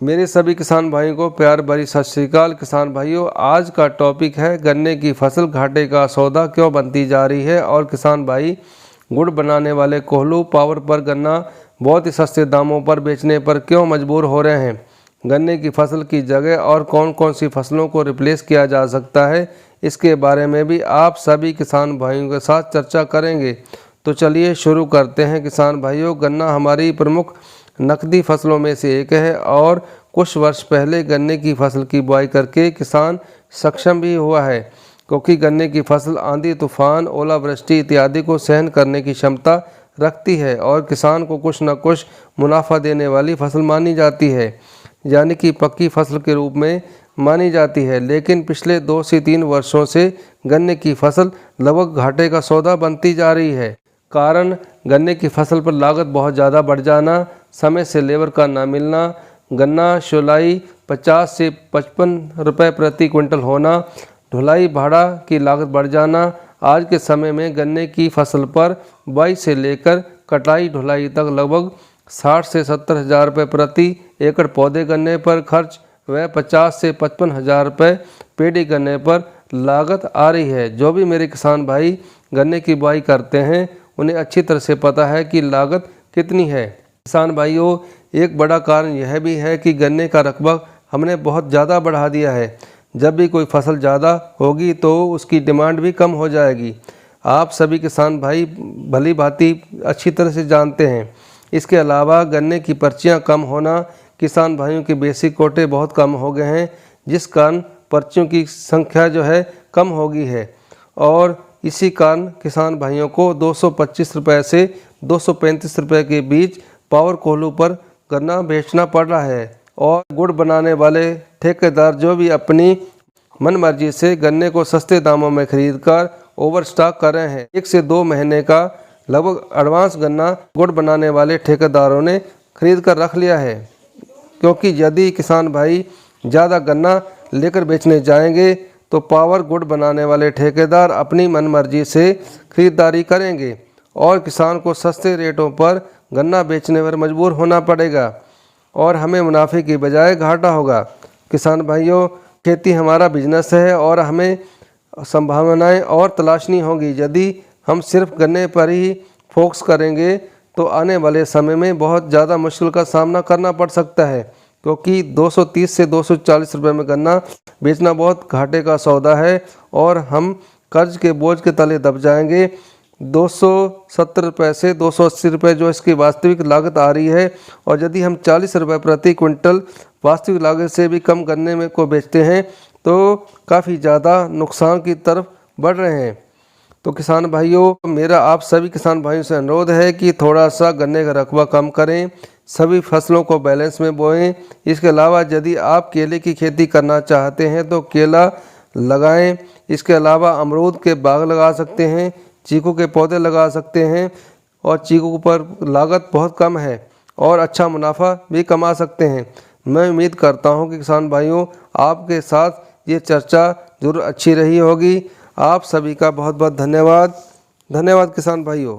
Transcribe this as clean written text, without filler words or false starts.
मेरे सभी किसान भाइयों को प्यार भरी सत श्री अकाल। किसान भाइयों, आज का टॉपिक है गन्ने की फसल घाटे का सौदा क्यों बनती जा रही है। और किसान भाई, गुड़ बनाने वाले कोल्हू पावर पर गन्ना बहुत ही सस्ते दामों पर बेचने पर क्यों मजबूर हो रहे हैं। गन्ने की फसल की जगह और कौन कौन सी फसलों को रिप्लेस किया जा सकता है, इसके बारे में भी आप सभी किसान भाइयों के साथ चर्चा करेंगे। तो चलिए शुरू करते हैं। किसान भाइयों, गन्ना हमारी प्रमुख नकदी फसलों में से एक है और कुछ वर्ष पहले गन्ने की फसल की बुआई करके किसान सक्षम भी हुआ है, क्योंकि गन्ने की फसल आंधी, तूफान, ओलावृष्टि इत्यादि को सहन करने की क्षमता रखती है और किसान को कुछ न कुछ मुनाफा देने वाली फसल मानी जाती है, यानी कि पक्की फसल के रूप में मानी जाती है। लेकिन पिछले 2 से 3 वर्षों से गन्ने की फसल लगभग घाटे का सौदा बनती जा रही है। कारण गन्ने की फसल पर लागत बहुत ज़्यादा बढ़ जाना, समय से लेबर का ना मिलना, गन्ना शुलाई 50 से 55 रुपये प्रति क्विंटल होना, ढुलाई भाड़ा की लागत बढ़ जाना। आज के समय में गन्ने की फसल पर बुआई से लेकर कटाई ढुलाई तक लगभग 60 से 70 हज़ार रुपये प्रति एकड़ पौधे गन्ने पर खर्च व 50 से 55 हज़ार रुपये पेड़ी गन्ने पर लागत आ रही है। जो भी मेरे किसान भाई गन्ने की बुआई करते हैं, उन्हें अच्छी तरह से पता है कि लागत कितनी है। किसान भाइयों, एक बड़ा कारण यह भी है कि गन्ने का रकबा हमने बहुत ज़्यादा बढ़ा दिया है। जब भी कोई फसल ज़्यादा होगी तो उसकी डिमांड भी कम हो जाएगी। आप सभी किसान भाई भली भांति अच्छी तरह से जानते हैं। इसके अलावा गन्ने की पर्चियां कम होना, किसान भाइयों के बेसिक कोटे बहुत कम हो गए हैं, जिस कारण पर्चियों की संख्या जो है कम हो गई है और इसी कारण किसान भाइयों को 225 रुपये से 235 रुपये के बीच पावर कोल्हू पर गन्ना बेचना पड़ रहा है। और गुड़ बनाने वाले ठेकेदार जो भी अपनी मनमर्जी से गन्ने को सस्ते दामों में खरीदकर ओवर स्टॉक कर रहे हैं। 1 से 2 महीने का लगभग एडवांस गन्ना गुड़ बनाने वाले ठेकेदारों ने खरीद कर रख लिया है, क्योंकि यदि किसान भाई ज़्यादा गन्ना लेकर बेचने जाएंगे तो पावर गुड़ बनाने वाले ठेकेदार अपनी मनमर्जी से खरीदारी करेंगे और किसान को सस्ते रेटों पर गन्ना बेचने पर मजबूर होना पड़ेगा और हमें मुनाफे की बजाय घाटा होगा। किसान भाइयों, खेती हमारा बिजनेस है और हमें संभावनाएं और तलाशनी होगी। यदि हम सिर्फ गन्ने पर ही फोकस करेंगे तो आने वाले समय में बहुत ज़्यादा मुश्किल का सामना करना पड़ सकता है, क्योंकि 230 से 240 रुपये में गन्ना बेचना बहुत घाटे का सौदा है और हम कर्ज के बोझ के तले दब जाएंगे। 270 रुपये से 280 रुपये जो इसकी वास्तविक लागत आ रही है, और यदि हम 40 रुपये प्रति क्विंटल वास्तविक लागत से भी कम गन्ने में को बेचते हैं तो काफ़ी ज़्यादा नुकसान की तरफ बढ़ रहे हैं। तो किसान भाइयों, मेरा आप सभी किसान भाइयों से अनुरोध है कि थोड़ा सा गन्ने का रकबा कम करें, सभी फसलों को बैलेंस में बोएं। इसके अलावा यदि आप केले की खेती करना चाहते हैं तो केला लगाएं। इसके अलावा अमरूद के बाग लगा सकते हैं, चीकू के पौधे लगा सकते हैं और चीकू पर लागत बहुत कम है और अच्छा मुनाफा भी कमा सकते हैं। मैं उम्मीद करता हूं कि किसान भाइयों, आपके साथ ये चर्चा जरूर अच्छी रही होगी। आप सभी का बहुत बहुत धन्यवाद। धन्यवाद किसान भाइयों।